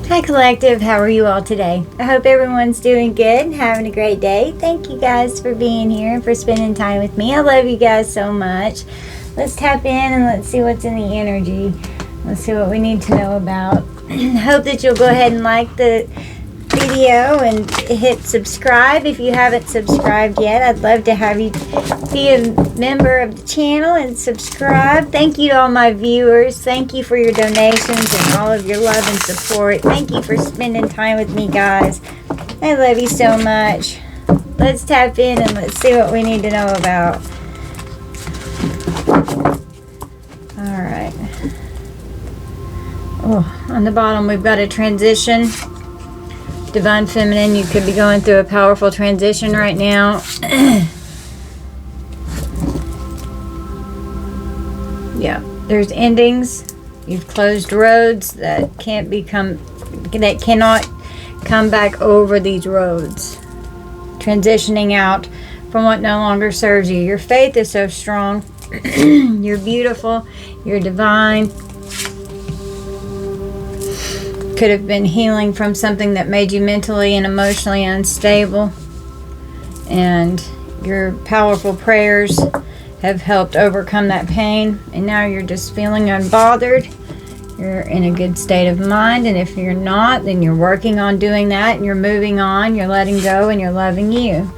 Hi Collective, how are you all today? I hope everyone's doing good and having a great day. Thank you guys for being here and for spending time with me. I love you guys so much. Let's tap in and let's see what's in the energy. Let's see what we need to know about. Hope that you'll go ahead and like the video and hit subscribe if you haven't subscribed yet. I'd love to have you be a member of the channel and subscribe. Thank you to all my viewers. Thank you for your donations and all of your love and support. Thank you for spending time with me, guys. I love you so much. Let's tap in and let's see what we need to know about. Alright. Oh, on the bottom we've got a transition. Divine Feminine, you could be going through a powerful transition right now. Yeah, there's endings. You've closed roads that cannot come back over these roads. Transitioning out from what no longer serves you. Your faith is so strong. You're beautiful. You're divine. Could have been healing from something that made you mentally and emotionally unstable, and your powerful prayers have helped overcome that pain, and now you're just feeling unbothered. You're in a good state of mind, and if you're not, then you're working on doing that, and you're moving on, you're letting go, and you're loving you.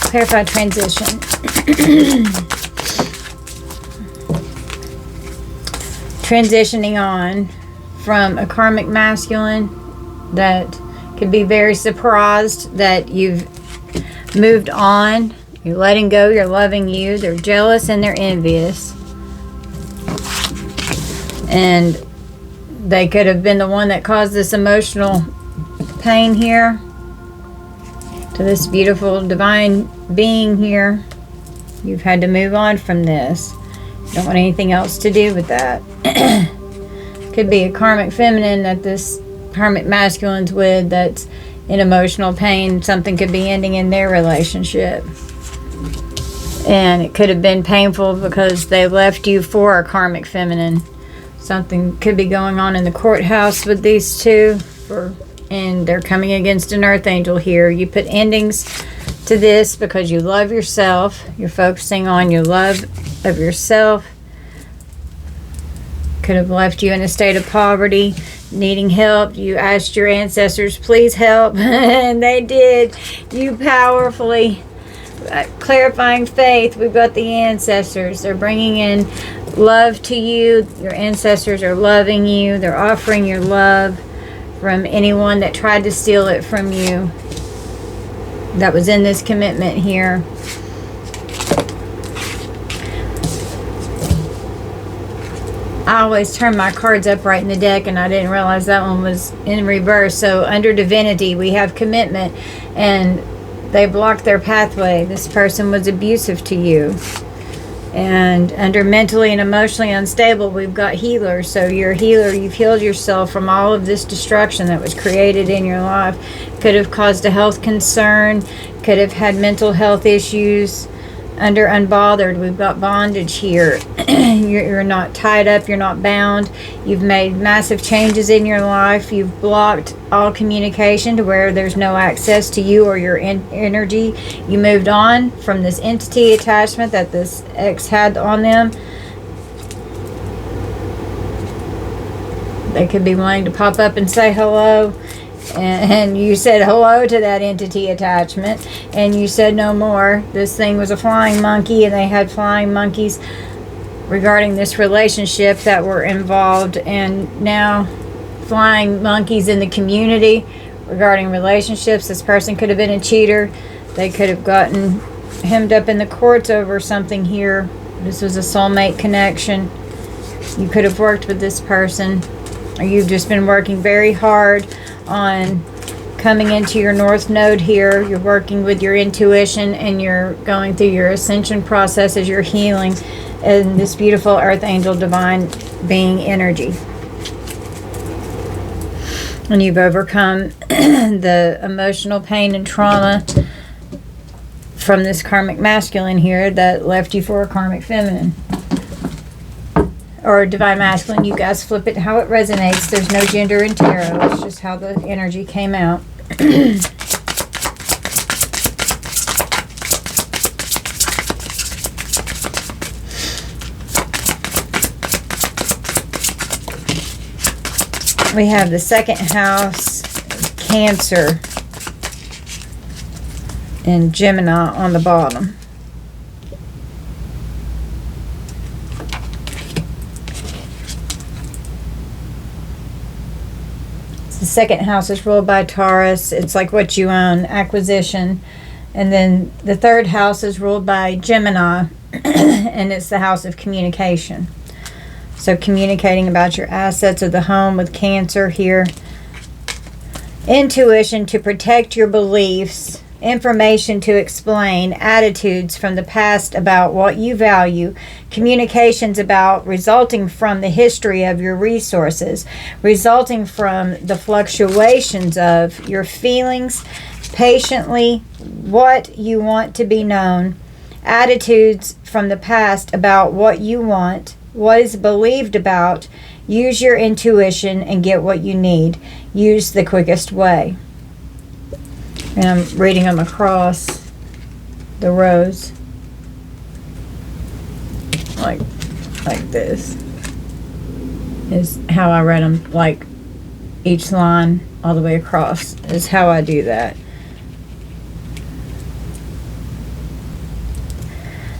Clarify transition. Transitioning on from a karmic masculine that could be very surprised that you've moved on. You're letting go, you're loving you. They're jealous and they're envious. And they could have been the one that caused this emotional pain here to this beautiful divine being here. You've had to move on from this. You don't want anything else to do with that. Could be a karmic feminine that this karmic masculine's with that's in emotional pain. Something could be ending in their relationship. And it could have been painful because they left you for a karmic feminine. Something could be going on in the courthouse with these two, and they're coming against an earth angel here. You put endings to this because you love yourself. You're focusing on your love of yourself. Could have left you in a state of poverty, needing help. You asked your ancestors, please help, and they did. You powerfully, clarifying faith. We've got the ancestors. They're bringing in love to you. Your ancestors are loving you. They're offering your love from anyone that tried to steal it from you, that was in this commitment here. I always turn my cards upright in the deck, and I didn't realize that one was in reverse. So under divinity we have commitment, and they blocked their pathway. This person was abusive to you. And under mentally and emotionally unstable, we've got healer. So you're a healer. You've healed yourself from all of this destruction that was created in your life. Could have caused a health concern. Could have had mental health issues. Under unbothered, we've got bondage here. You're not tied up. You're not bound. You've made massive changes in your life. You've blocked all communication to where there's no access to you or your energy. You moved on from this entity attachment that this ex had on them. They could be wanting to pop up and say hello. And you said hello to that entity attachment, and you said no more. This thing was a flying monkey, and they had flying monkeys regarding this relationship that were involved, and now flying monkeys in the community regarding relationships. This person could have been a cheater. They could have gotten hemmed up in the courts over something here. This was a soulmate connection. You could have worked with this person, or you've just been working very hard on coming into your north node here. You're working with your intuition, and you're going through your ascension process as you're healing in this beautiful earth angel divine being energy. And you've overcome the emotional pain and trauma from this karmic masculine here that left you for a karmic feminine. Or divine masculine. You guys flip it how it resonates. There's no gender in tarot. It's just how the energy came out. We have the second house, Cancer, and Gemini on the bottom. The second house is ruled by Taurus. It's like what you own, acquisition. And then the third house is ruled by Gemini, and it's the house of communication. So communicating about your assets of the home with Cancer here. Intuition to protect your beliefs. Information to explain. Attitudes from the past about what you value. Communications about resulting from the history of your resources. Resulting from the fluctuations of your feelings. Patiently, what you want to be known. Attitudes from the past about what you want. What is believed about. Use your intuition and get what you need. Use the quickest way. And I'm reading them across the rows. Like this. Is how I read them. Like each line all the way across is how I do that.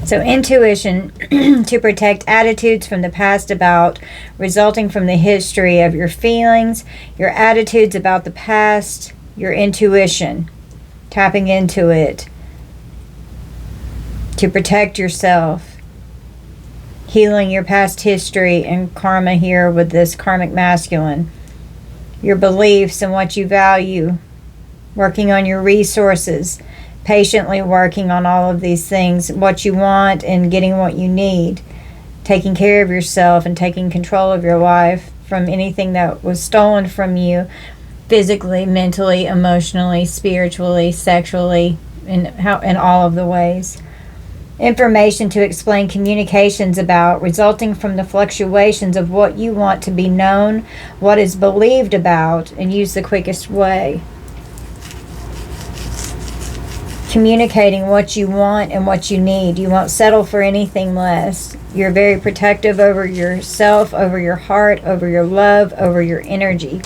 So intuition to protect attitudes from the past about resulting from the history of your feelings, your attitudes about the past, your intuition, tapping into it to protect yourself, healing your past history and karma here with this karmic masculine, your beliefs and what you value, working on your resources, patiently working on all of these things, what you want and getting what you need, taking care of yourself and taking control of your life from anything that was stolen from you, physically, mentally, emotionally, spiritually, sexually, in all of the ways. Information to explain communications about resulting from the fluctuations of what you want to be known, what is believed about, and use the quickest way. Communicating what you want and what you need. You won't settle for anything less. You're very protective over yourself, over your heart, over your love, over your energy.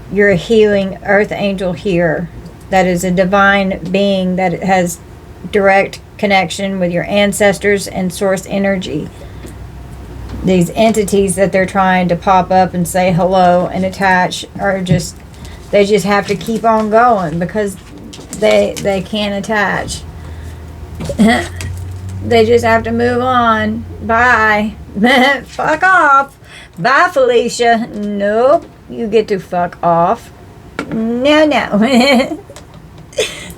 You're a healing earth angel here that is a divine being that has direct connection with your ancestors and source energy. These entities that they're trying to pop up and say hello and attach are just, they just have to keep on going because they can't attach. They just have to move on. Bye. Fuck off. Bye, Felicia. Nope. You get to fuck off. No.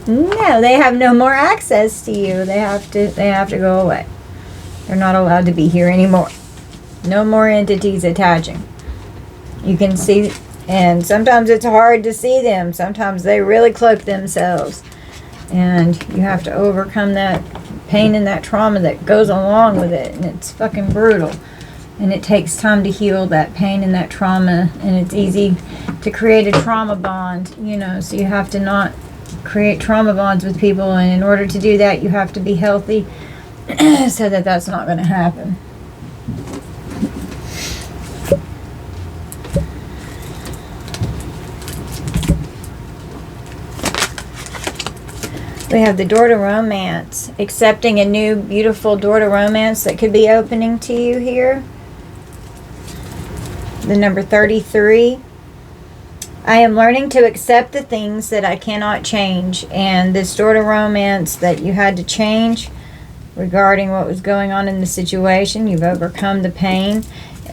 No, they have no more access to you. They have to go away. They're not allowed to be here anymore. No more entities attaching. You can see, and sometimes it's hard to see them. Sometimes they really cloak themselves. And you have to overcome that pain and that trauma that goes along with it. And it's fucking brutal. And it takes time to heal that pain and that trauma. And it's easy to create a trauma bond, you know. So you have to not create trauma bonds with people. And in order to do that, you have to be healthy so that that's not going to happen. We have the door to romance, accepting a new beautiful door to romance that could be opening to you here. The number 33. I am learning to accept the things that I cannot change. And this door to romance that you had to change regarding what was going on in the situation, you've overcome the pain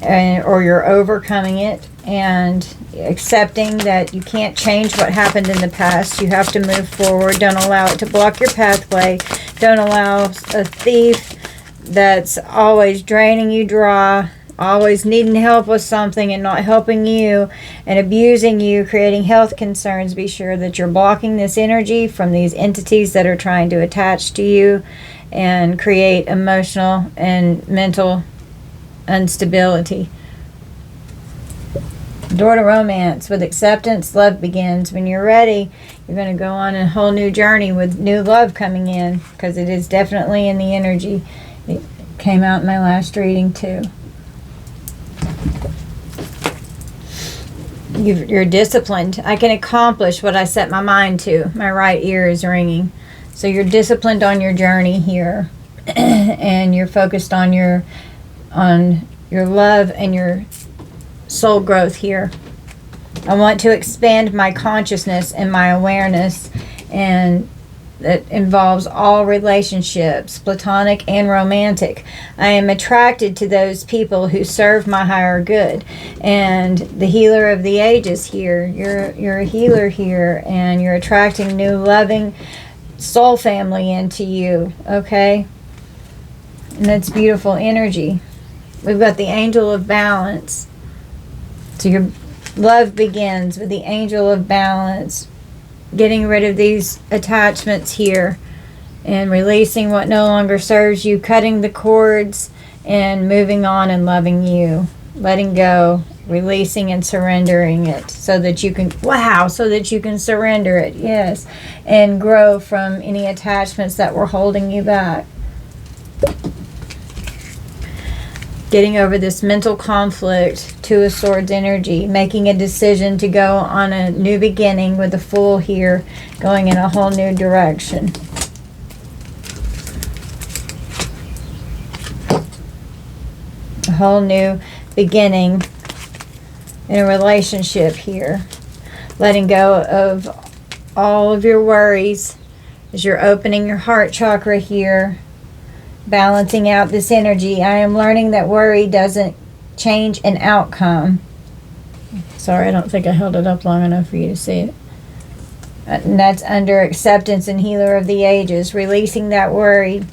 or you're overcoming it. And accepting that you can't change what happened in the past. You have to move forward. Don't allow it to block your pathway. Don't allow a thief that's always draining you dry always needing help with something and not helping you and abusing you, creating health concerns. Be sure that you're blocking this energy from these entities that are trying to attach to you and create emotional and mental instability. Door to romance. With acceptance, love begins. When you're ready, you're going to go on a whole new journey with new love coming in, because it is definitely in the energy. It came out in my last reading too. You're disciplined. I can accomplish what I set my mind to. My right ear is ringing. So you're disciplined on your journey here, and you're focused on your love and your soul growth here. I want to expand my consciousness and my awareness, and that involves all relationships, platonic and romantic. I am attracted to those people who serve my higher good. And the healer of the ages here, you're a healer here, and you're attracting new loving soul family into you, okay? And that's beautiful energy. We've got the angel of balance. So your love begins with the angel of balance, getting rid of these attachments here and releasing what no longer serves you, cutting the cords and moving on and loving you, letting go, releasing and surrendering it so that you can, so that you can surrender it, yes, and grow from any attachments that were holding you back. Getting over this mental conflict, Two of Swords energy, making a decision to go on a new beginning with the Fool here, going in a whole new direction. A whole new beginning in a relationship here. Letting go of all of your worries as you're opening your heart chakra here. Balancing out this energy. I am learning that worry doesn't change an outcome. Sorry, I don't think I held it up long enough for you to see it. And that's under acceptance and healer of the ages. Releasing that worry.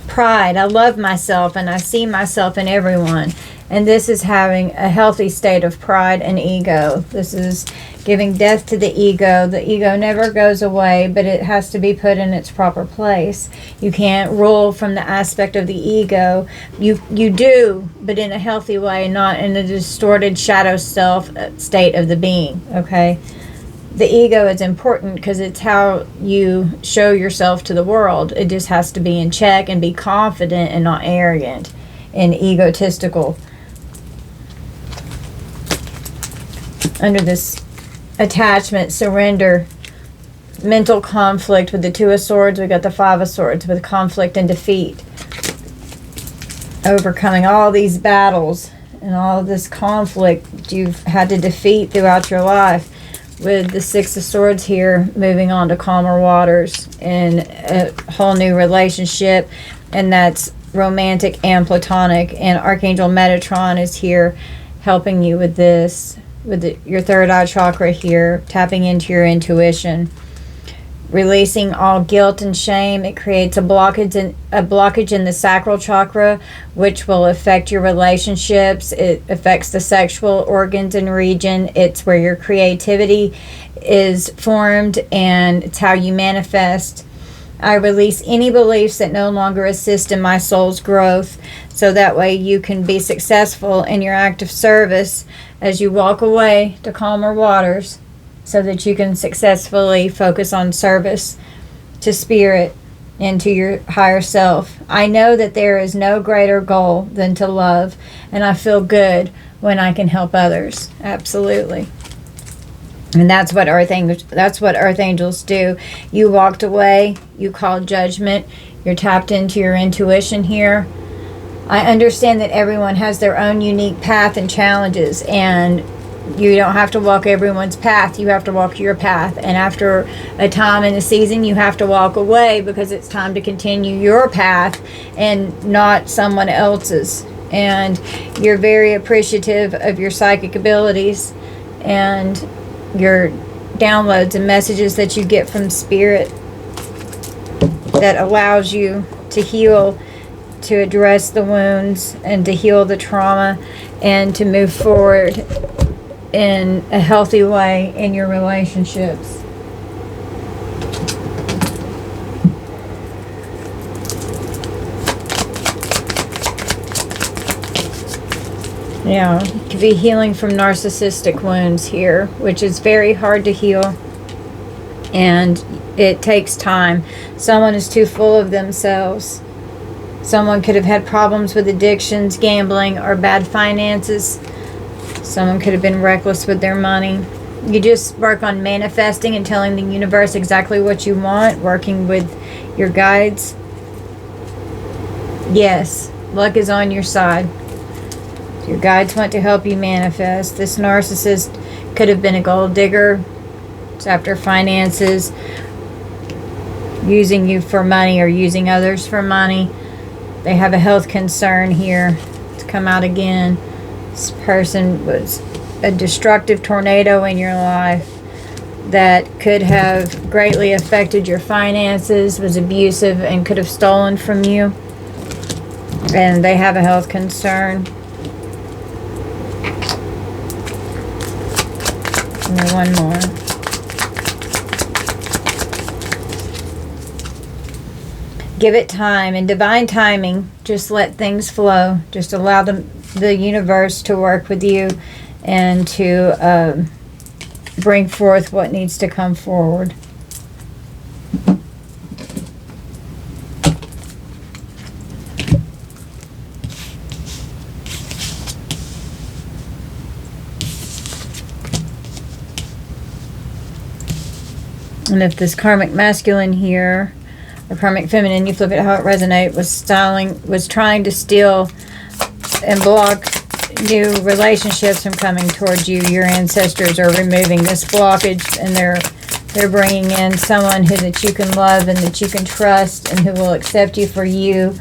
Pride. I love myself and I see myself in everyone. And this is having a healthy state of pride and ego. This is giving death to the ego. The ego never goes away, but it has to be put in its proper place. You can't rule from the aspect of the ego. You do, but in a healthy way, not in a distorted shadow self state of the being, okay? The ego is important because it's how you show yourself to the world. It just has to be in check and be confident and not arrogant and egotistical. Under this attachment, surrender, mental conflict with the Two of Swords, we got the Five of Swords with conflict and defeat. Overcoming all these battles and all this conflict you've had to defeat throughout your life. With the Six of Swords here, moving on to calmer waters and a whole new relationship, and that's romantic and platonic. And Archangel Metatron is here helping you with this. With your third eye chakra here, tapping into your intuition, releasing all guilt and shame. It creates a blockage in the sacral chakra, which will affect your relationships. It affects the sexual organs and region. It's where your creativity is formed, and it's how you manifest. I release any beliefs that no longer assist in my soul's growth, so that way you can be successful in your act of service as you walk away to calmer waters, so that you can successfully focus on service to spirit and to your higher self. I know that there is no greater goal than to love, and I feel good when I can help others. Absolutely. And that's what archangels do. You walked away, you called judgment, you're tapped into your intuition here. I understand that everyone has their own unique path and challenges, and you don't have to walk everyone's path. You have to walk your path. And after a time in the season, you have to walk away because it's time to continue your path and not someone else's. And you're very appreciative of your psychic abilities and your downloads and messages that you get from spirit that allows you to heal, to address the wounds, and to heal the trauma, and to move forward in a healthy way in your relationships. Yeah, you could be healing from narcissistic wounds here, which is very hard to heal, and it takes time. Someone is too full of themselves. Someone could have had problems with addictions, gambling, or bad finances. Someone could have been reckless with their money. You just work on manifesting and telling the universe exactly what you want, working with your guides. Yes, luck is on your side. Your guides want to help you manifest. This narcissist could have been a gold digger. It's after finances, using you for money or using others for money. They have a health concern here. It's come out again. This person was a destructive tornado in your life that could have greatly affected your finances, was abusive, and could have stolen from you. And they have a health concern. And one more. Give it time. In divine timing, just let things flow. Just allow the universe to work with you and to bring forth what needs to come forward. And if this karmic masculine here, or karmic feminine, you flip it how it resonates, was trying to steal and block new relationships from coming towards you, your ancestors are removing this blockage, and they're bringing in someone that you can love and that you can trust and who will accept you for you,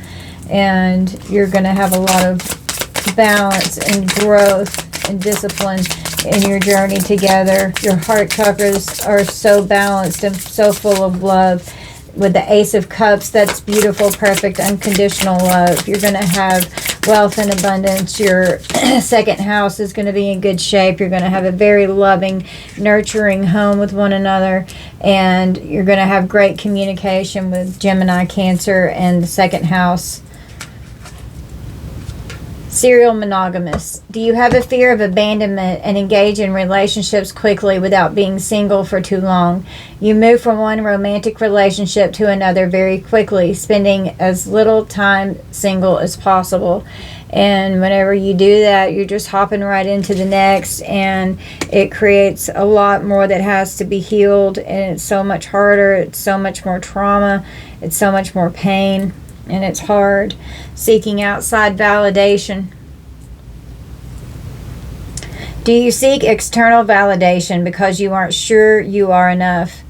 and you're going to have a lot of balance and growth and discipline in your journey together. Your heart chakras are so balanced and so full of love. With the Ace of Cups, that's beautiful, perfect, unconditional love. You're going to have wealth and abundance. Your second house is going to be in good shape. You're going to have a very loving, nurturing home with one another. And you're going to have great communication with Gemini, Cancer, and the second house. Serial monogamous. Do you have a fear of abandonment and engage in relationships quickly without being single for too long? You move from one romantic relationship to another very quickly, spending as little time single as possible. And whenever you do that, you're just hopping right into the next, and it creates a lot more that has to be healed, and it's so much harder, it's so much more trauma, it's so much more pain. And it's hard. Seeking outside validation. Do you seek external validation because you aren't sure you are enough?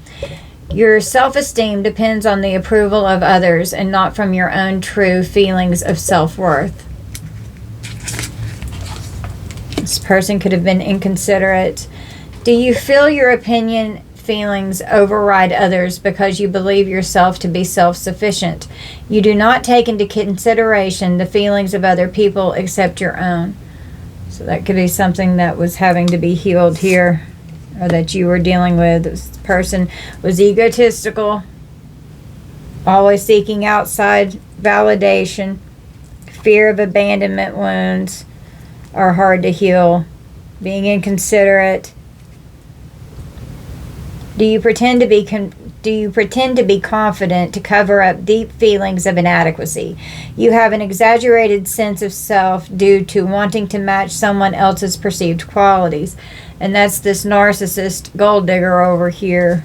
Your self-esteem depends on the approval of others and not from your own true feelings of self-worth. This person could have been inconsiderate. Do you feel your opinion, feelings override others because you believe yourself to be self-sufficient? You do not take into consideration the feelings of other people except your own. So that could be something that was having to be healed here, or that you were dealing with. This person was egotistical, always seeking outside validation. Fear of abandonment wounds are hard to heal. Being inconsiderate. Do you pretend to be confident to cover up deep feelings of inadequacy? You have an exaggerated sense of self due to wanting to match someone else's perceived qualities. And that's this narcissist gold digger over here.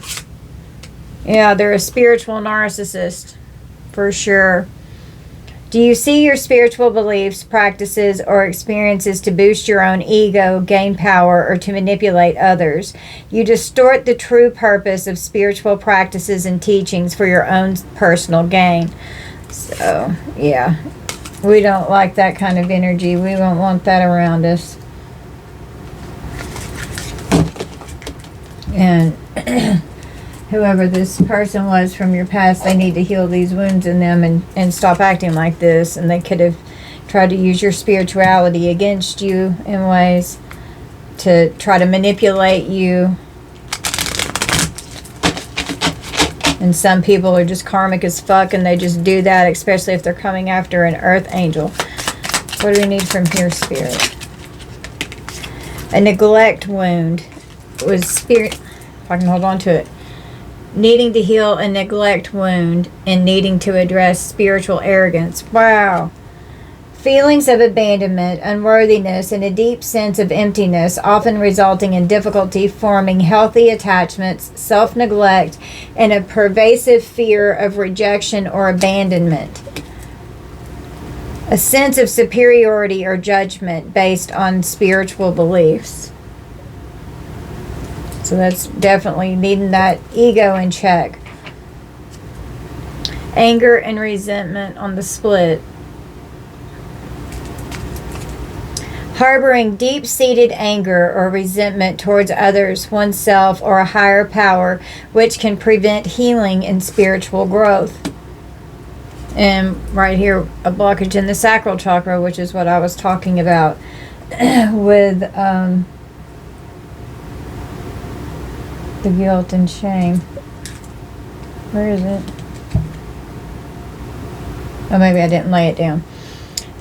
Yeah, they're a spiritual narcissist, for sure. Do you see your spiritual beliefs, practices, or experiences to boost your own ego, gain power, or to manipulate others? You distort the true purpose of spiritual practices and teachings for your own personal gain. So, yeah, we don't like that kind of energy. We don't want that around us. And whoever this person was from your past, they need to heal these wounds in them and stop acting like this. And they could have tried to use your spirituality against you in ways to try to manipulate you. And some people are just karmic as fuck, and they just do that, especially if they're coming after an earth angel. What do we need from here, Spirit? A neglect wound was Spirit, if I can hold on to it. Needing to heal a neglect wound and needing to address spiritual arrogance. Wow. Feelings of abandonment, unworthiness, and a deep sense of emptiness, often resulting in difficulty forming healthy attachments, self-neglect, and a pervasive fear of rejection or abandonment. A sense of superiority or judgment based on spiritual beliefs. So that's definitely needing that ego in check. Anger and resentment on the split. Harboring deep-seated anger or resentment towards others, oneself, or a higher power, which can prevent healing and spiritual growth. And right here, a blockage in the sacral chakra, which is what I was talking about with the guilt and shame. Where is it? Oh, maybe I didn't lay it down.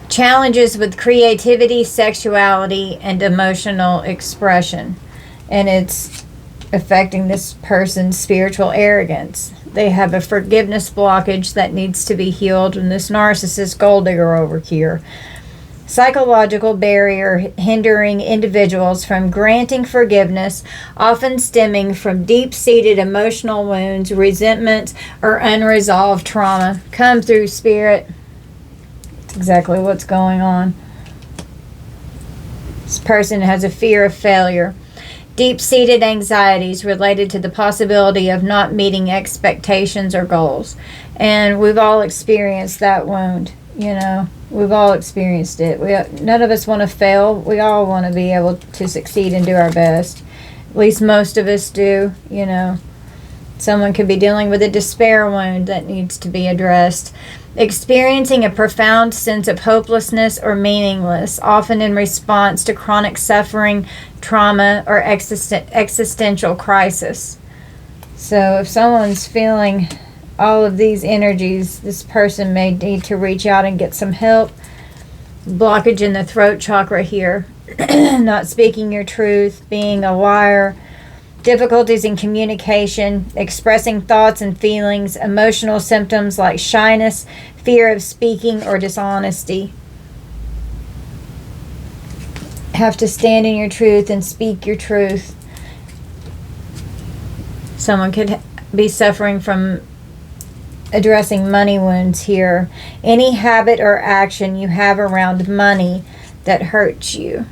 Challenges with creativity, sexuality, and emotional expression. And it's affecting this person's spiritual arrogance. They have a forgiveness blockage that needs to be healed, and this narcissist gold digger over here. Psychological barrier hindering individuals from granting forgiveness, often stemming from deep-seated emotional wounds, resentment, or unresolved trauma. Come through, Spirit. That's exactly what's going on. This person has a fear of failure. Deep-seated anxieties related to the possibility of not meeting expectations or goals. And we've all experienced that wound, you know. We've all experienced it. None of us want to fail. We all want to be able to succeed and do our best. At least most of us do, you know. Someone could be dealing with a despair wound that needs to be addressed. Experiencing a profound sense of hopelessness or meaningless, often in response to chronic suffering, trauma, or existential crisis. So if someone's feeling all of these energies, this person may need to reach out and get some help. Blockage in the throat chakra here. Not speaking your truth, being a liar. Difficulties in communication, expressing thoughts and feelings, emotional symptoms like shyness, fear of speaking, or dishonesty. Have to stand in your truth and speak your truth. Someone could be suffering from addressing money wounds here. Any habit or action you have around money that hurts you.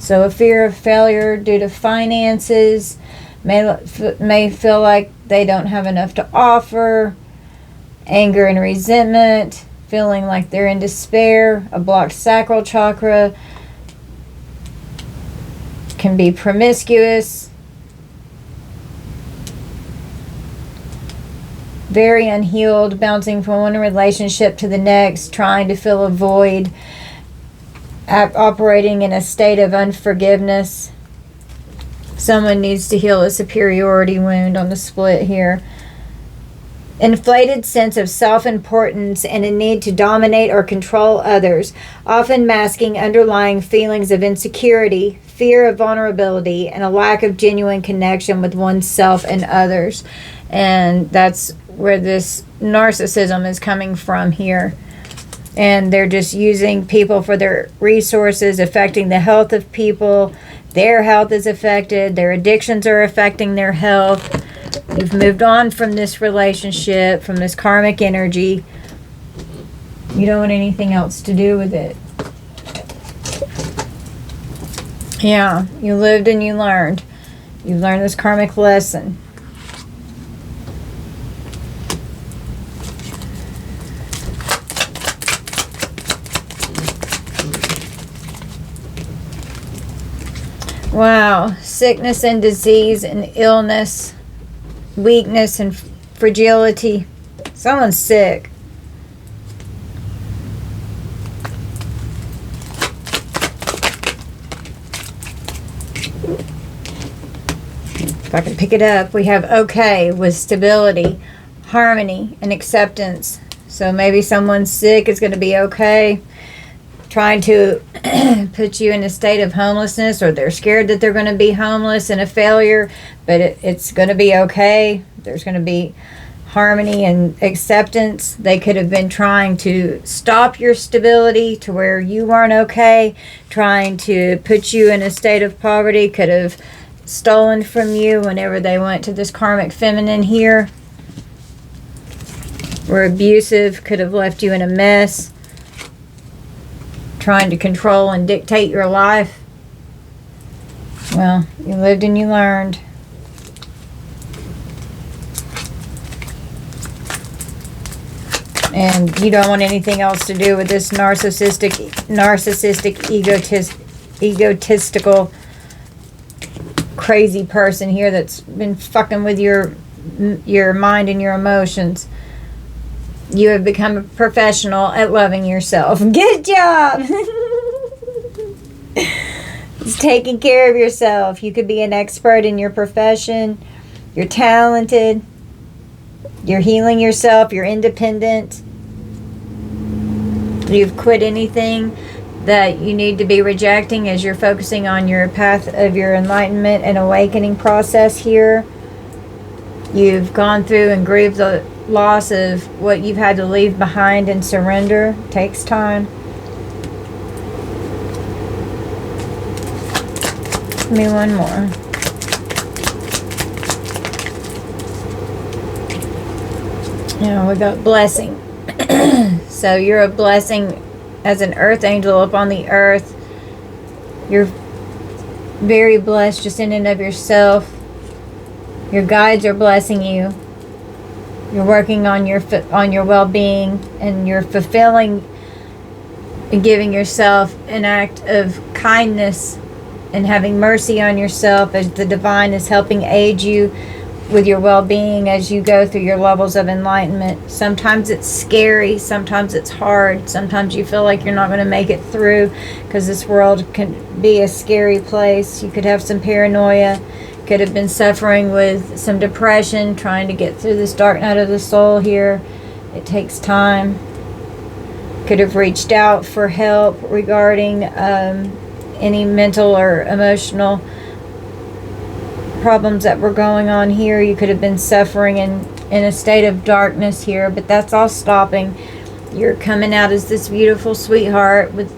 So a fear of failure due to finances, may feel like they don't have enough to offer. Anger and resentment, feeling like they're in despair. A blocked sacral chakra, can be promiscuous. Very unhealed, bouncing from one relationship to the next, trying to fill a void. Operating in a state of unforgiveness. Someone needs to heal a superiority wound on the split here. Inflated sense of self-importance and a need to dominate or control others, often masking underlying feelings of insecurity, fear of vulnerability, and a lack of genuine connection with oneself and others. And that's where this narcissism is coming from here. And they're just using people for their resources, affecting the health of people. Their health is affected. Their addictions are affecting their health. You've moved on from this relationship, from this karmic energy. You don't want anything else to do with it. Yeah, you lived and you learned. You've learned this karmic lesson. Wow, sickness and disease and illness weakness and fragility. Someone's sick. If I can pick it up, we have okay with stability, harmony, and acceptance. So maybe someone's sick, it's going to be okay. Trying to put you in a state of homelessness, or they're scared that they're going to be homeless and a failure, but it's going to be okay. There's going to be harmony and acceptance. They could have been trying to stop your stability to where you weren't okay, trying to put you in a state of poverty, could have stolen from you whenever they went to this karmic feminine here. Were abusive, could have left you in a mess, trying to control and dictate your life. Well, you lived and you learned. And you don't want anything else to do with this narcissistic, egotistical, crazy person here that's been fucking with your mind and your emotions. You have become a professional at loving yourself. Good job! It's taking care of yourself. You could be an expert in your profession. You're talented. You're healing yourself. You're independent. You've quit anything that you need to be rejecting as you're focusing on your path of your enlightenment and awakening process here. You've gone through and grieved the loss of what you've had to leave behind and surrender. It takes time. Give me one more. Now we got blessing. So you're a blessing as an earth angel up on the earth. You're very blessed just in and of yourself. Your guides are blessing you. You're working on your well-being, and you're fulfilling and giving yourself an act of kindness and having mercy on yourself as the divine is helping aid you with your well-being as you go through your levels of enlightenment. Sometimes it's scary, sometimes it's hard, sometimes you feel like you're not going to make it through because this world can be a scary place. You could have some paranoia, could have been suffering with some depression, trying to get through this dark night of the soul here. It takes time. Could have reached out for help regarding any mental or emotional problems that were going on here. You could have been suffering in a state of darkness here, but that's all stopping. You're coming out as this beautiful sweetheart with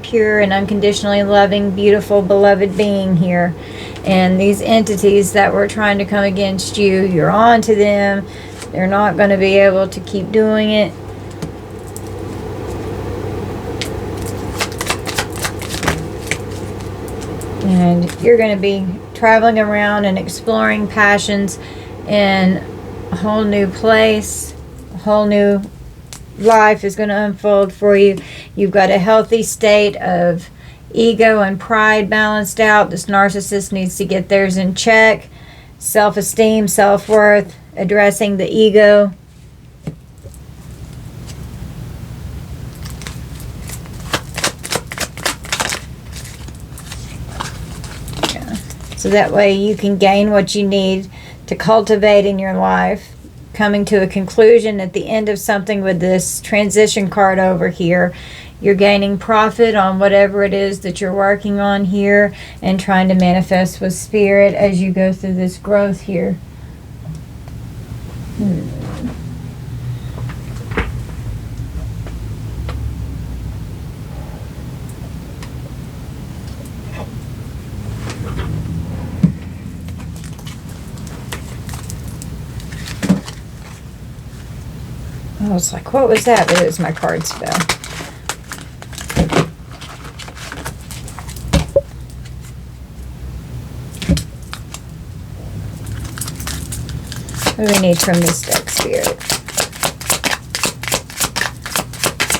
pure and unconditionally loving, beautiful, beloved being here. And these entities that were trying to come against you, you're on to them. They're not going to be able to keep doing it. And you're going to be traveling around and exploring passions in a whole new place. A whole new life is going to unfold for you. You've got a healthy state of ego and pride balanced out. This narcissist needs to get theirs in check. Self-esteem, self-worth, addressing the ego. So that way you can gain what you need to cultivate in your life. Coming to a conclusion at the end of something with this transition card over here. You're gaining profit on whatever it is that you're working on here and trying to manifest with spirit as you go through this growth here. I was like, what was that? But it was my card spell. What do we need from this deck, Spirit?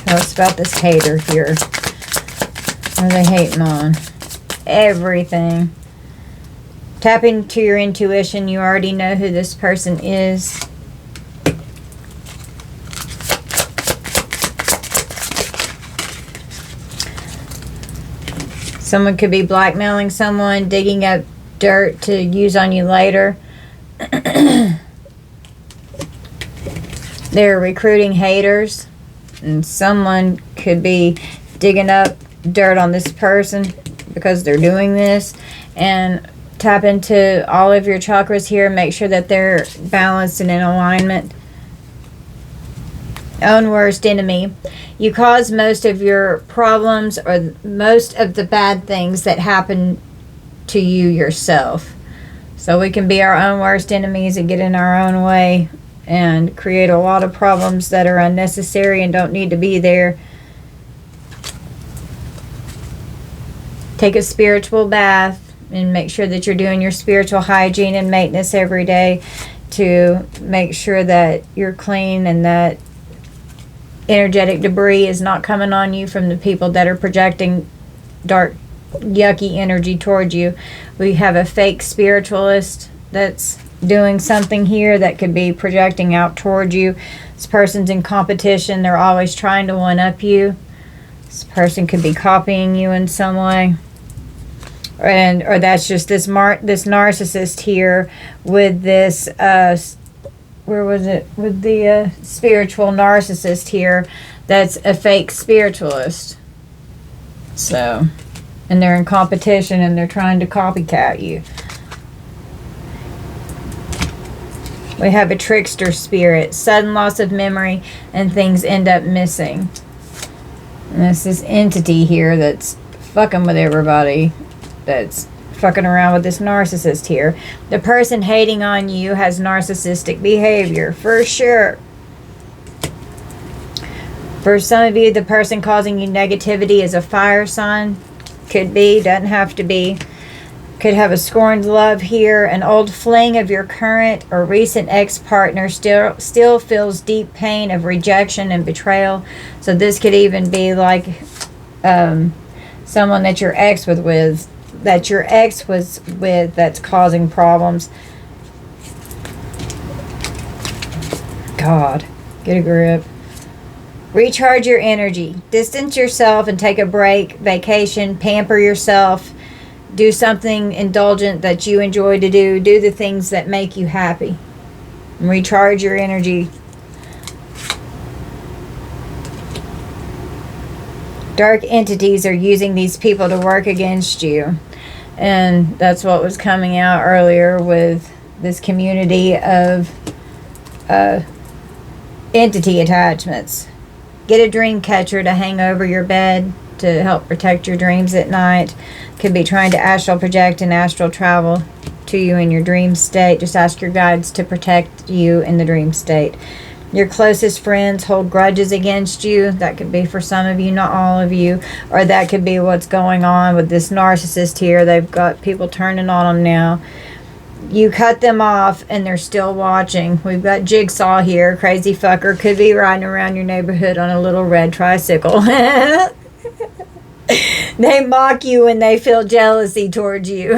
Tell us about this hater here. What are they hating on? Everything. Tap into your intuition. You already know who this person is. Someone could be blackmailing someone, digging up dirt to use on you later. They're recruiting haters. And someone could be digging up dirt on this person because they're doing this. And tap into all of your chakras here. Make sure that they're balanced and in alignment. Own worst enemy. You cause most of your problems or most of the bad things that happen to you yourself. So we can be our own worst enemies and get in our own way and create a lot of problems that are unnecessary and don't need to be there. Take a spiritual bath and make sure that you're doing your spiritual hygiene and maintenance every day to make sure that you're clean and that energetic debris is not coming on you from the people that are projecting dark, yucky energy towards you. We have a fake spiritualist that's doing something here that could be projecting out toward you. This person's in competition. They're always trying to one-up you. This person could be copying you in some way. Or that's just this narcissist here with this where was it, with the spiritual narcissist here that's a fake spiritualist. So, and they're in competition and they're trying to copycat you. We have a trickster spirit, sudden loss of memory, and things end up missing. And it's this entity here that's fucking with everybody, that's fucking around with this narcissist here. The person hating on you has narcissistic behavior, for sure. For some of you, the person causing you negativity is a fire sign. Could be, doesn't have to be. Could have a scorned love here. An old fling of your current or recent ex-partner still feels deep pain of rejection and betrayal. So this could even be like someone that your ex was with, that's causing problems. God, get a grip. Recharge your energy. Distance yourself and take a break, vacation, pamper yourself. Do something indulgent that you enjoy to do. Do the things that make you happy. And recharge your energy. Dark entities are using these people to work against you. And that's what was coming out earlier with this community of entity attachments. Get a dream catcher to hang over your bed to help protect your dreams at night. Could be trying to astral project and astral travel to you in your dream state. Just ask your guides to protect you in the dream state. Your closest friends hold grudges against you. That could be for some of you, not all of you. Or that could be what's going on with this narcissist here. They've got people turning on them now. You cut them off and they're still watching. We've got Jigsaw here. Crazy fucker. Could be riding around your neighborhood on a little red tricycle. They mock you and they feel jealousy towards you.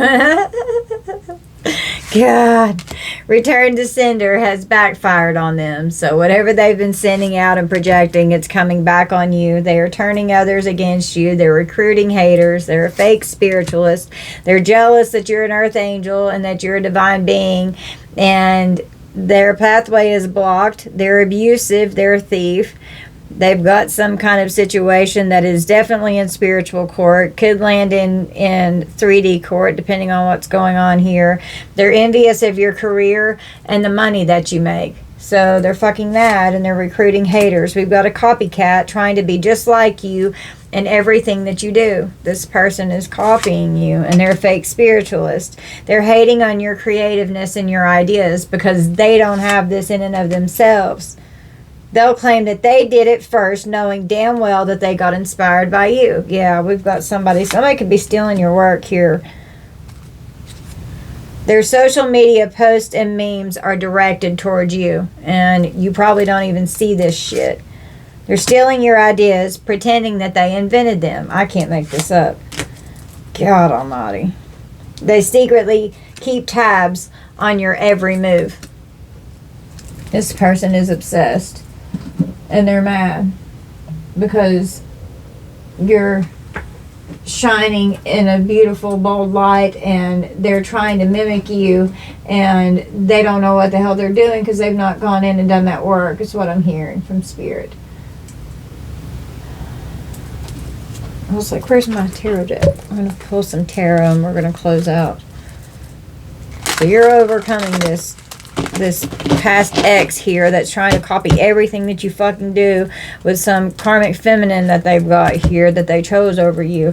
God. Return to sender has backfired on them. So whatever they've been sending out and projecting, it's coming back on you. They are turning others against you. They're recruiting haters. They're a fake spiritualist. They're jealous that you're an earth angel and that you're a divine being. And their pathway is blocked. They're abusive. They're a thief. They've got some kind of situation that is definitely in spiritual court. Could land in 3D court, depending on what's going on here. They're envious of your career and the money that you make. So they're fucking that, and they're recruiting haters. We've got a copycat trying to be just like you in everything that you do. This person is copying you, and they're a fake spiritualist. They're hating on your creativeness and your ideas because they don't have this in and of themselves. They'll claim that they did it first, knowing damn well that they got inspired by you. Yeah, we've got somebody could be stealing your work here. Their social media posts and memes are directed towards you, and you probably don't even see this shit. They're stealing your ideas, pretending that they invented them. I can't make this up. God almighty. They secretly keep tabs on your every move. This person is obsessed. And they're mad because you're shining in a beautiful, bold light, and they're trying to mimic you, and they don't know what the hell they're doing because they've not gone in and done that work, is what I'm hearing from Spirit. I was like, where's my tarot deck? I'm going to pull some tarot and we're going to close out. So you're overcoming this past ex here that's trying to copy everything that you fucking do with some karmic feminine that they've got here that they chose over you.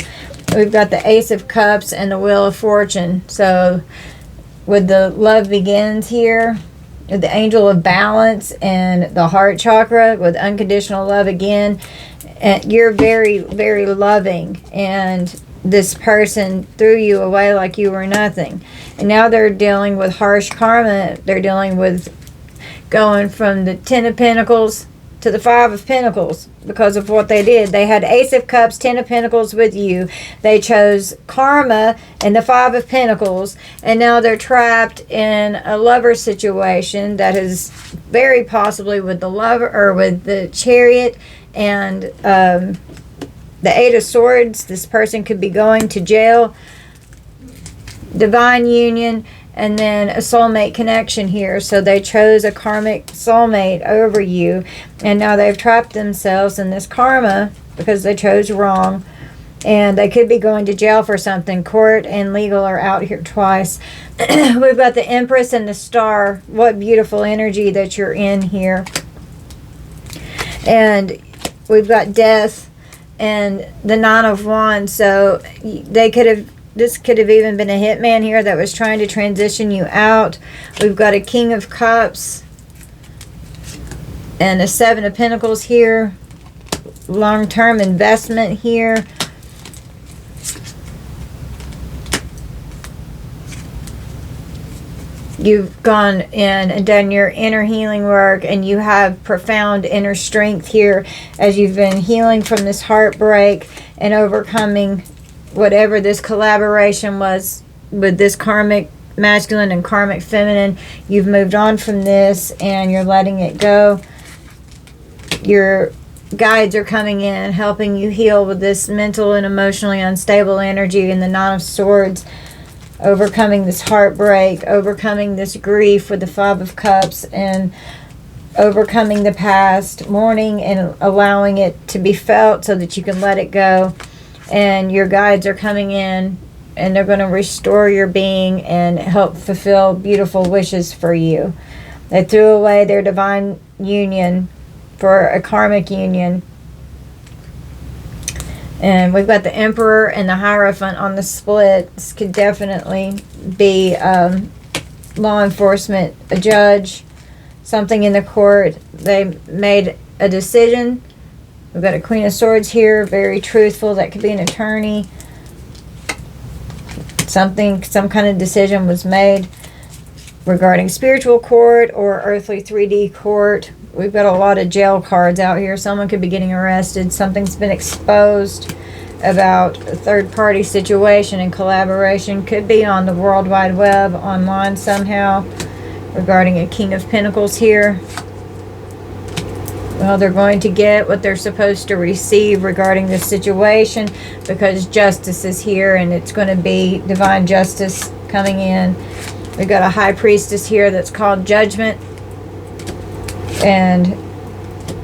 We've got the Ace of Cups and the Wheel of Fortune. So with the Love Begins here, with the Angel of Balance and the Heart Chakra with unconditional love again, and you're very, very loving, and this person threw you away like you were nothing. And now they're dealing with harsh karma. They're dealing with going from the 10 of Pentacles to the 5 of Pentacles because of what they did. They had Ace of Cups, 10 of Pentacles with you. They chose karma and the 5 of Pentacles. And now they're trapped in a lover situation that is very possibly with the lover or with the Chariot and the 8 of Swords. This person could be going to jail. Divine union, and then a soulmate connection here. So they chose a karmic soulmate over you, and now they've trapped themselves in this karma because they chose wrong, and they could be going to jail for something. Court and legal are out here twice. We've got the Empress and the Star. What beautiful energy that you're in here. And we've got Death and the 9 of Wands. So they could have, this could have even been a hitman here that was trying to transition you out. We've got a King of Cups and a 7 of Pentacles here. Long-term investment here. You've gone in and done your inner healing work, and you have profound inner strength here as you've been healing from this heartbreak and overcoming whatever this collaboration was with this karmic masculine and karmic feminine. You've moved on from this and you're letting it go. Your guides are coming in, helping you heal with this mental and emotionally unstable energy in the 9 of Swords. Overcoming this heartbreak, overcoming this grief with the 5 of Cups, and overcoming the past, mourning and allowing it to be felt so that you can let it go. And your guides are coming in and they're going to restore your being and help fulfill beautiful wishes for you. They threw away their divine union for a karmic union. And we've got the Emperor and the Hierophant on the split. This could definitely be law enforcement, a judge, something in the court. They made a decision. We've got a Queen of Swords here, very truthful. That could be an attorney. Some kind of decision was made regarding spiritual court or earthly 3D court. We've got a lot of jail cards out here. Someone could be getting arrested. Something's been exposed about a third-party situation and collaboration. Could be on the World Wide Web, online somehow, regarding a King of Pentacles here. Well, they're going to get what they're supposed to receive regarding this situation because justice is here, and it's going to be divine justice coming in. We've got a High Priestess here that's called Judgment, and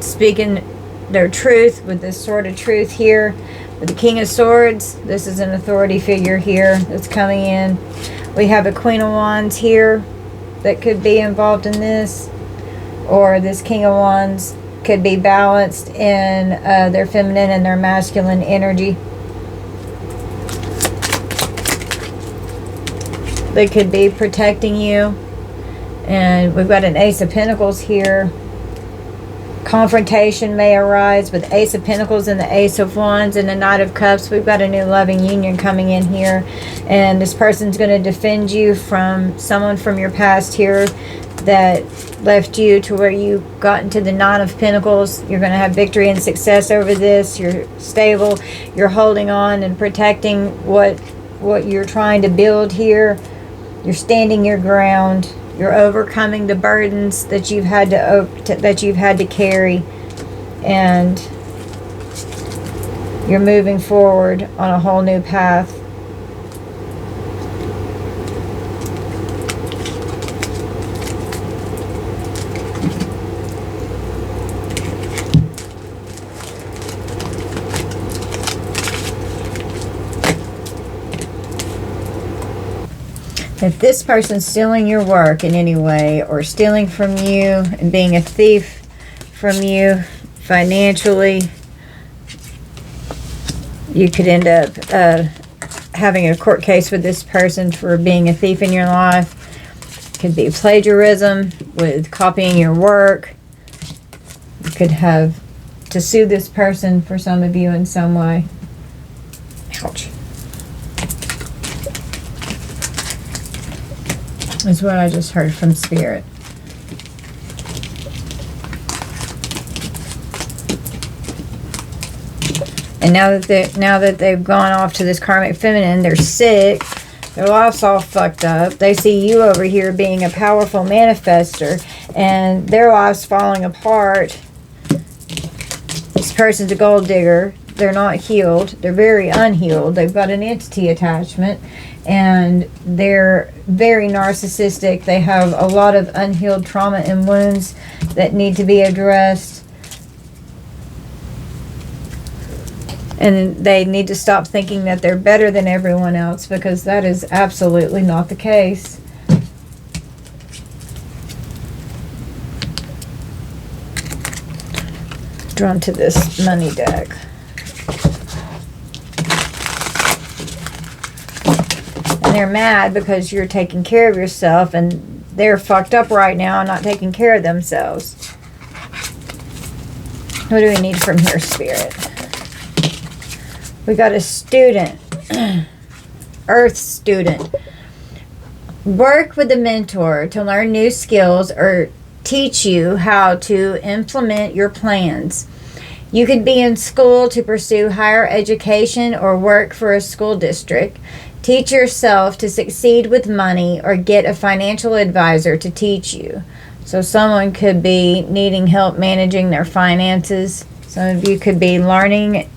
speaking their truth with this Sword of Truth here. With the King of Swords, this is an authority figure here that's coming in. We have a Queen of Wands here that could be involved in this, or this King of Wands could be balanced in their feminine and their masculine energy. They could be protecting you. And we've got an Ace of Pentacles here. Confrontation may arise with Ace of Pentacles and the Ace of Wands and the Knight of Cups. We've got a new loving union coming in here. And this person's going to defend you from someone from your past here that left you to where you got into the 9 of Pentacles. You're going to have victory and success over this. You're stable. You're holding on and protecting what you're trying to build here. You're standing your ground. You're overcoming the burdens that you've had to carry, and you're moving forward on a whole new path. If this person's stealing your work in any way, or stealing from you and being a thief from you financially, you could end up having a court case with this person for being a thief in your life. Could be plagiarism with copying your work. You could have to sue this person, for some of you, in some way. Ouch. Is what I just heard from Spirit. And now that they've gone off to this karmic feminine, they're sick. Their life's all fucked up. They see you over here being a powerful manifester, and their life's falling apart. This person's a gold digger. They're not healed. They're very unhealed. They've got an entity attachment, and they're very narcissistic. They have a lot of unhealed trauma and wounds that need to be addressed. And they need to stop thinking that they're better than everyone else, because that is absolutely not the case. Drawn to this money deck. And they're mad because you're taking care of yourself, and they're fucked up right now and not taking care of themselves. What do we need from here, Spirit? We got a student. Earth student. Work with a mentor to learn new skills or teach you how to implement your plans. You could be in school to pursue higher education or work for a school district. Teach yourself to succeed with money, or get a financial advisor to teach you. So someone could be needing help managing their finances. Some of you could be learning.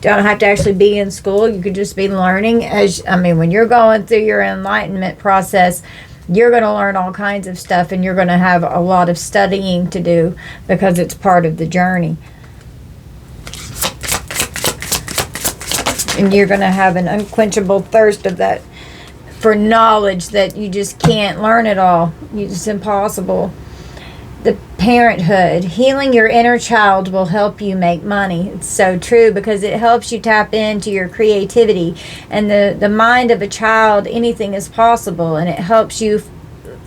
Don't have to actually be in school. You could just be learning. When you're going through your enlightenment process, you're going to learn all kinds of stuff, and you're going to have a lot of studying to do, because it's part of the journey. And you're going to have an unquenchable thirst of that, for knowledge, that you just can't learn it all. It's impossible. The parenthood. Healing your inner child will help you make money. It's so true, because it helps you tap into your creativity. And the mind of a child, anything is possible. And it helps you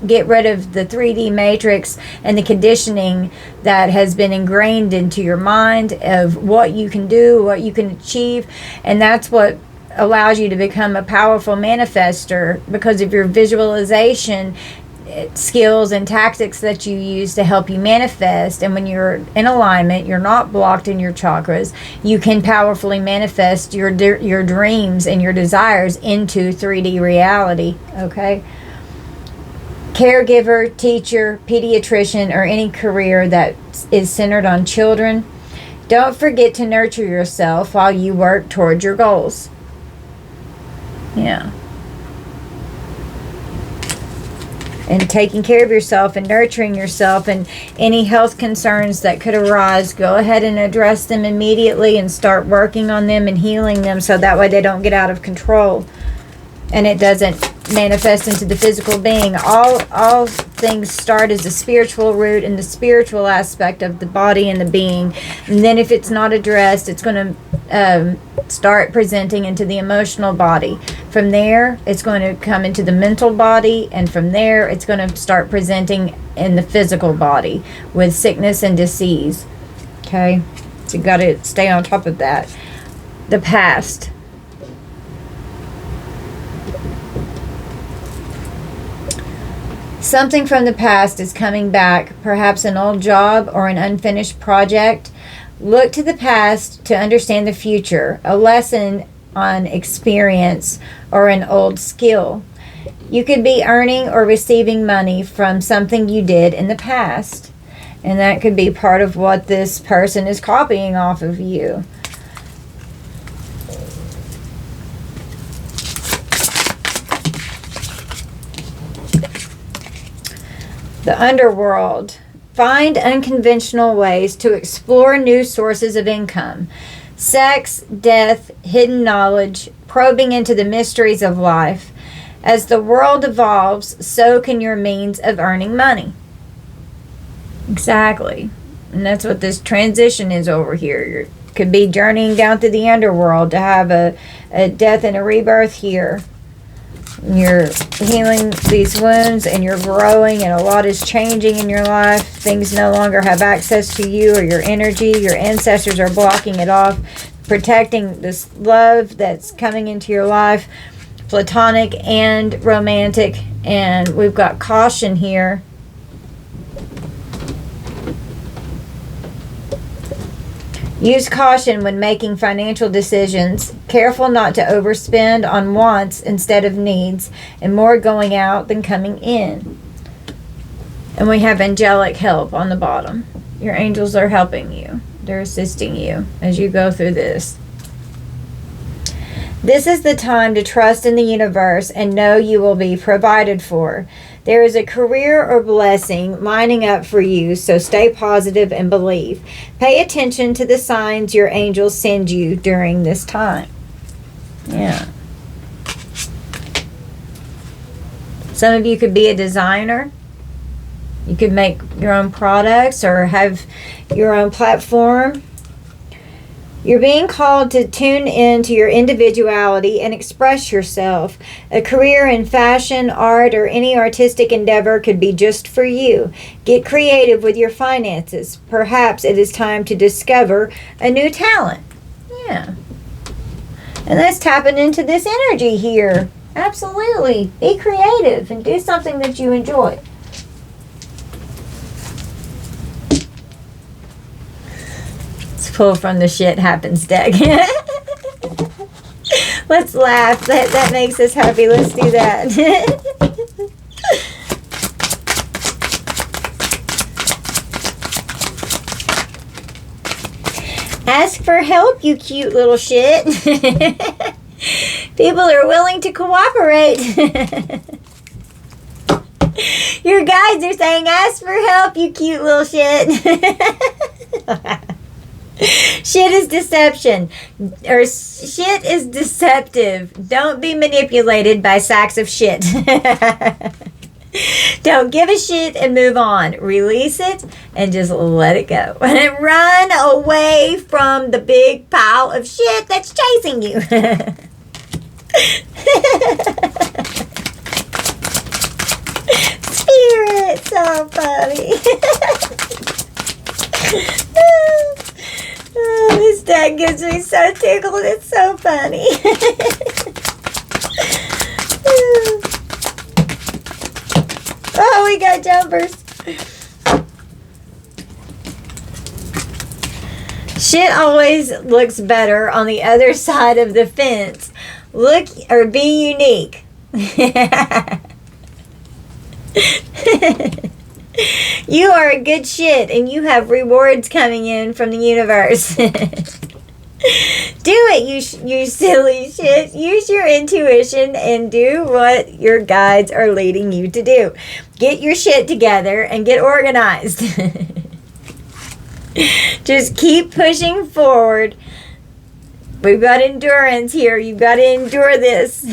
get rid of the 3D matrix and the conditioning that has been ingrained into your mind of what you can do, what you can achieve. And that's what allows you to become a powerful manifester, because of your visualization skills and tactics that you use to help you manifest. And when you're in alignment, you're not blocked in your chakras, you can powerfully manifest your dreams and your desires into 3D reality. Okay? Caregiver, teacher, pediatrician, or any career that is centered on children. Don't forget to nurture yourself while you work toward your goals. Yeah. And taking care of yourself and nurturing yourself, and any health concerns that could arise, go ahead and address them immediately and start working on them and healing them, so that way they don't get out of control and it doesn't manifest into the physical being. All things start as a spiritual root in the spiritual aspect of the body and the being. And then if it's not addressed, it's going to start presenting into the emotional body. From there, it's going to come into the mental body. And from there, it's going to start presenting in the physical body with sickness and disease. Okay? So you got to stay on top of that. The past. Something from the past is coming back, perhaps an old job or an unfinished project. Look to the past to understand the future, a lesson on experience or an old skill. You could be earning or receiving money from something you did in the past. And that could be part of what this person is copying off of you. The underworld. Find unconventional ways to explore new sources of income. Sex, death, hidden knowledge, probing into the mysteries of life. As the world evolves, so can your means of earning money. Exactly. And that's what this transition is over here. You could be journeying down through the underworld to have a death and a rebirth here. You're healing these wounds and you're growing, and a lot is changing in your life. Things no longer have access to you or your energy. Your ancestors are blocking it off, protecting this love that's coming into your life, platonic and romantic. And we've got caution here. Use caution when making financial decisions. Careful not to overspend on wants instead of needs, and more going out than coming in. And we have angelic help on the bottom. Your angels are helping you. They're assisting you as you go through this. This is the time to trust in the universe and know you will be provided for. There is a career or blessing lining up for you, so stay positive and believe. Pay attention to the signs your angels send you during this time. Yeah. Some of you could be a designer. You could make your own products or have your own platform. You're being called to tune into your individuality and express yourself. A career in fashion, art, or any artistic endeavor could be just for you. Get creative with your finances. Perhaps it is time to discover a new talent. Yeah. And that's tapping into this energy here. Absolutely. Be creative and do something that you enjoy. Pull from the shit happens deck. Let's laugh. That makes us happy. Let's do that. Ask for help, you cute little shit. People are willing to cooperate. Your guides are saying, ask for help, you cute little shit. Shit is deception, or shit is deceptive. Don't be manipulated by sacks of shit. Don't give a shit and move on. Release it and just let it go. And run away from the big pile of shit that's chasing you. Spirit, so funny. Oh, this deck gives me so tickled. It's so funny. Oh, we got jumpers. Shit always looks better on the other side of the fence. Look or be unique. You are a good shit and you have rewards coming in from the universe. Do it, you silly shit. Use your intuition and do what your guides are leading you to do. Get your shit together and get organized. Just keep pushing forward. We've got endurance here. You've got to endure this.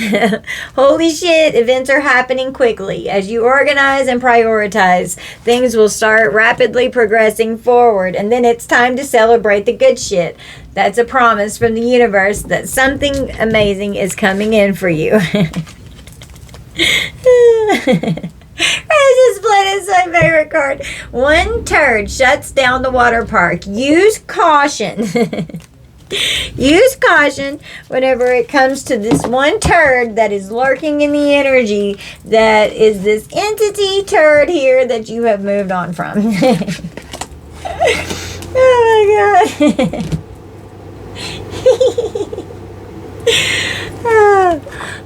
Holy shit, events are happening quickly. As you organize and prioritize, things will start rapidly progressing forward. And then it's time to celebrate the good shit. That's a promise from the universe that something amazing is coming in for you. Razor Split is my favorite card. One turd shuts down the water park. Use caution. Use caution whenever it comes to this one turd that is lurking in the energy that is this entity turd here that you have moved on from. Oh my God.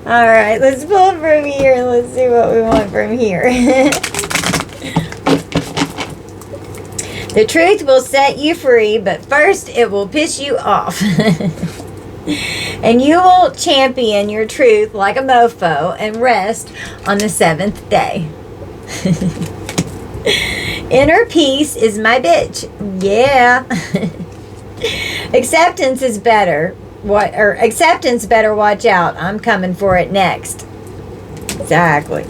All right, let's pull from here. Let's see what we want from here. The truth will set you free, but first it will piss you off. And you will champion your truth like a mofo and rest on the 7th day. Inner peace is my bitch. Yeah. Acceptance is better. Acceptance better watch out. I'm coming for it next. Exactly.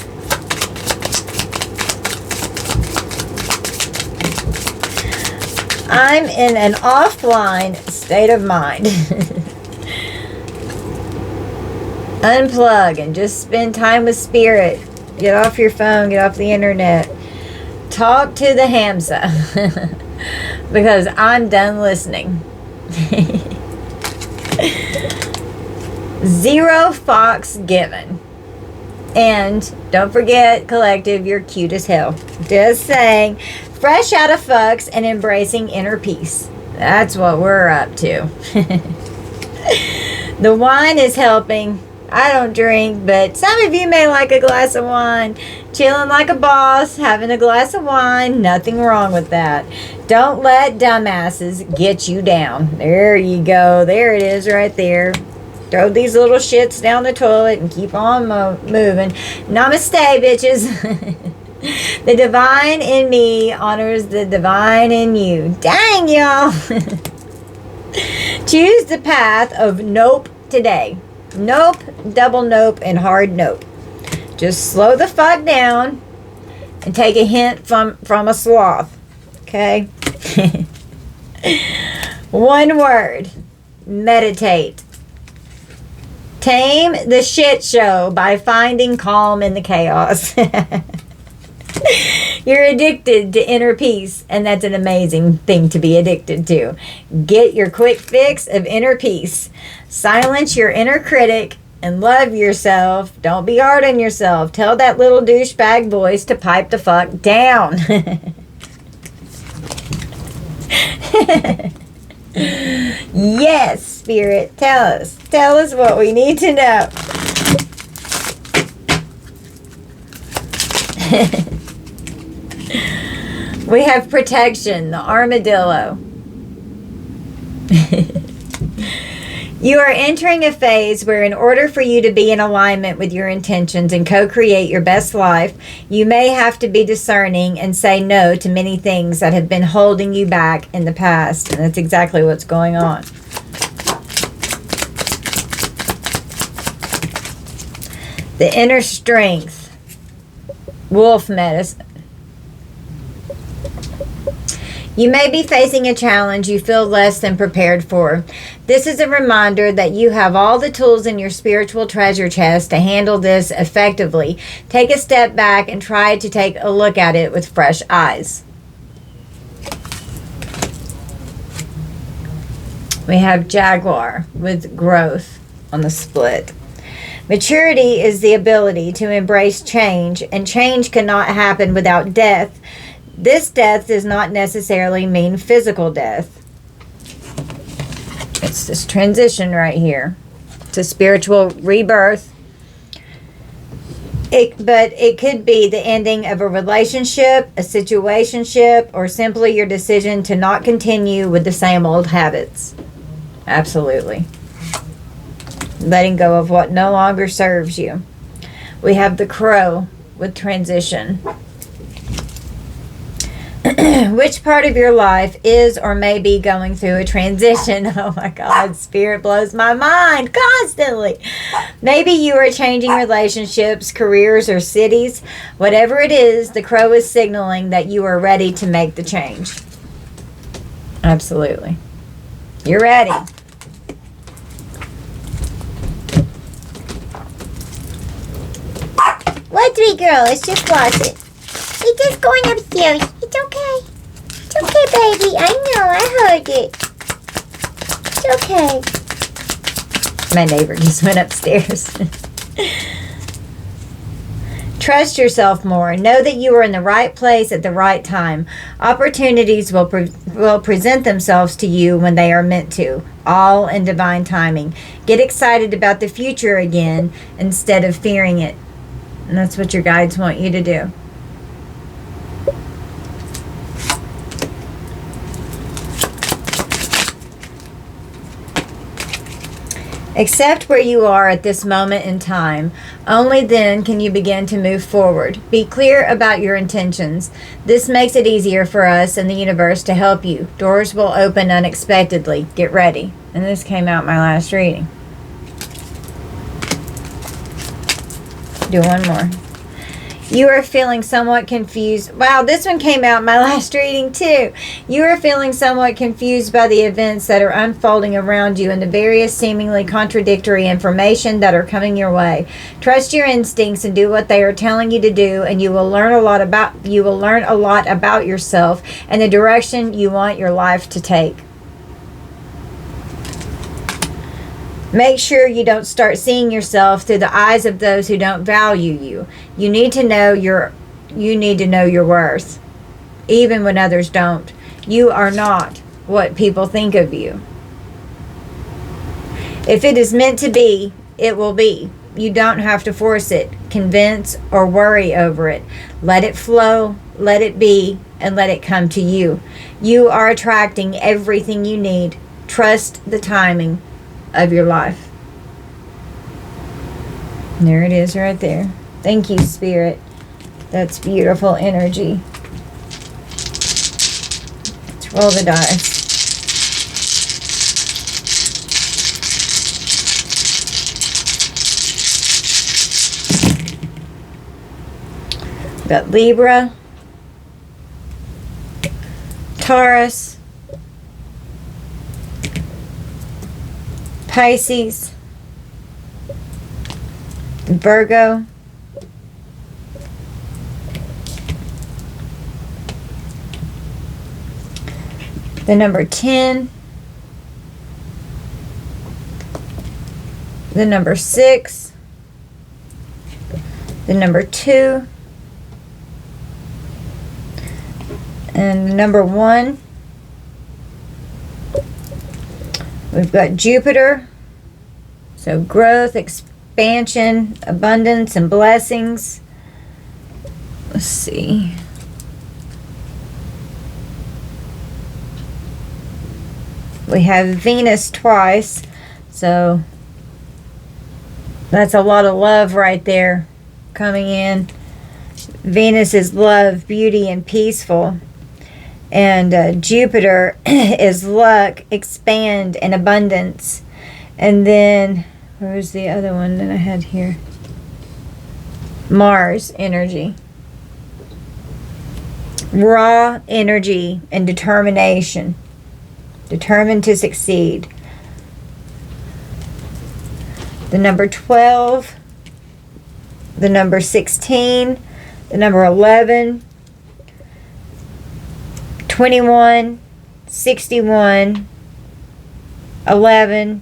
I'm in an offline state of mind. Unplug and just spend time with spirit. Get off your phone, get off the internet. Talk to the Hamza. Because I'm done listening. 0 fucks given. And don't forget, collective, you're cute as hell. Just saying, fresh out of fucks and embracing inner peace. That's what we're up to. The wine is helping. I don't drink, but some of you may like a glass of wine. Chilling like a boss, having a glass of wine, nothing wrong with that. Don't let dumbasses get you down. There you go. There it is right there. Throw these little shits down the toilet and keep on moving. Namaste, bitches. The divine in me honors the divine in you. Dang, y'all. Choose the path of nope today. Nope, double nope, and hard nope. Just slow the fuck down and take a hint from a sloth. Okay? One word. Meditate. Tame the shit show by finding calm in the chaos. You're addicted to inner peace, and that's an amazing thing to be addicted to. Get your quick fix of inner peace. Silence your inner critic and love yourself. Don't be hard on yourself. Tell that little douchebag voice to pipe the fuck down. Yes, Spirit, tell us. Tell us what we need to know. We have protection, the armadillo. You are entering a phase where in order for you to be in alignment with your intentions and co-create your best life, you may have to be discerning and say no to many things that have been holding you back in the past. And that's exactly what's going on. The inner strength. Wolf medicine. You may be facing a challenge you feel less than prepared for. This is a reminder that you have all the tools in your spiritual treasure chest to handle this effectively. Take a step back and try to take a look at it with fresh eyes. We have Jaguar with growth on the split. Maturity is the ability to embrace change, and change cannot happen without death. This death does not necessarily mean physical death. It's this transition right here. It's a spiritual rebirth. But it could be the ending of a relationship, a situationship, or simply your decision to not continue with the same old habits. Absolutely. Letting go of what no longer serves you. We have the crow with transition. Which part of your life is or may be going through a transition? Oh my God, Spirit blows my mind constantly. Maybe you are changing relationships, careers, or cities. Whatever it is, the crow is signaling that you are ready to make the change. Absolutely. You're ready. What, sweet girl? Let's just watch it. It's just going upstairs. It's okay. It's okay, baby. I know. I heard it. It's okay. My neighbor just went upstairs. Trust yourself more. Know that you are in the right place at the right time. Opportunities will present themselves to you when they are meant to, all in divine timing. Get excited about the future again instead of fearing it. And that's what your guides want you to do. Accept where you are at this moment in time. Only then can you begin to move forward. Be clear about your intentions. This makes it easier for us and the universe to help you. Doors will open unexpectedly. Get ready. And this came out my last reading. Do one more. You are feeling somewhat confused. Wow, this one came out my last reading too. You are feeling somewhat confused by the events that are unfolding around you and the various seemingly contradictory information that are coming your way. Trust your instincts and do what they are telling you to do, and you will learn a lot about yourself and the direction you want your life to take. Make sure you don't start seeing yourself through the eyes of those who don't value you. You need to know your worth, even when others don't. You are not what people think of you. If it is meant to be, it will be. You don't have to force it, convince, or worry over it. Let it flow, let it be, and let it come to you. You are attracting everything you need. Trust the timing of your life. And there it is right there. Thank you, Spirit. That's beautiful energy. Let's roll the dice. Got Libra, Taurus, Pisces, Virgo, the number 10, the number 6, the number 2, and the number 1. We've got Jupiter, so growth, expansion, abundance, and blessings. Let's see. We have Venus twice, so that's a lot of love right there coming in. Venus is love, beauty, and peaceful. And Jupiter is luck, expand, and abundance. And then, where's the other one that I had here? Mars energy. Raw energy and determination. Determined to succeed. The number 12. The number 16. The number 11. 21, 61, 11,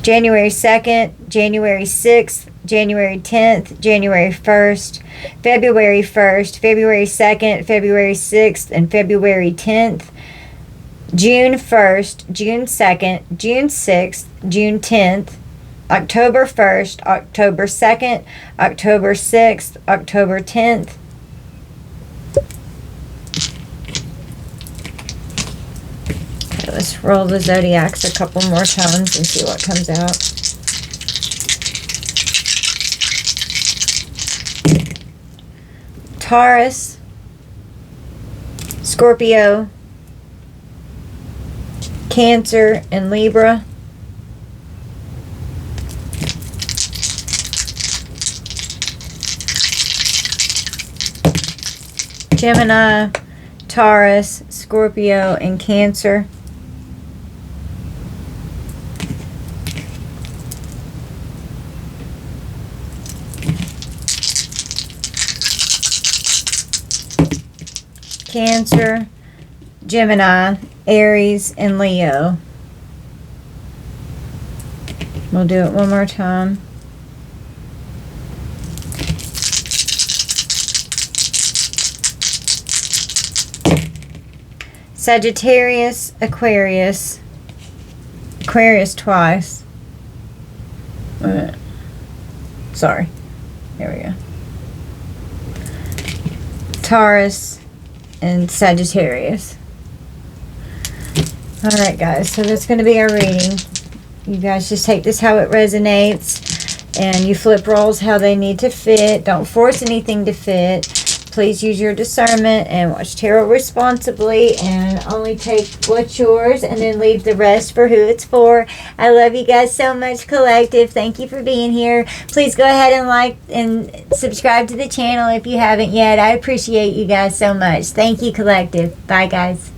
January 2nd, January 6th, January 10th, January 1st, February 1st, February 2nd, February 6th, and February 10th, June 1st, June 2nd, June 6th, June 10th, October 1st, October 2nd, October 6th, October 10th. Okay, let's roll the zodiacs a couple more times and see what comes out. Taurus, Scorpio, Cancer, and Libra. Gemini, Taurus, Scorpio, and Cancer. Cancer, Gemini, Aries, and Leo. We'll do it one more time. Sagittarius, Aquarius. Aquarius twice. Sorry. There we go. Taurus and Sagittarius. Alright guys, so that's going to be our reading. You guys just take this how it resonates, and you flip rolls how they need to fit. Don't force anything to fit. Please use your discernment and watch tarot responsibly, and only take what's yours and then leave the rest for who it's for. I love you guys so much, Collective. Thank you for being here. Please go ahead and like and subscribe to the channel if you haven't yet. I appreciate you guys so much. Thank you, Collective. Bye, guys.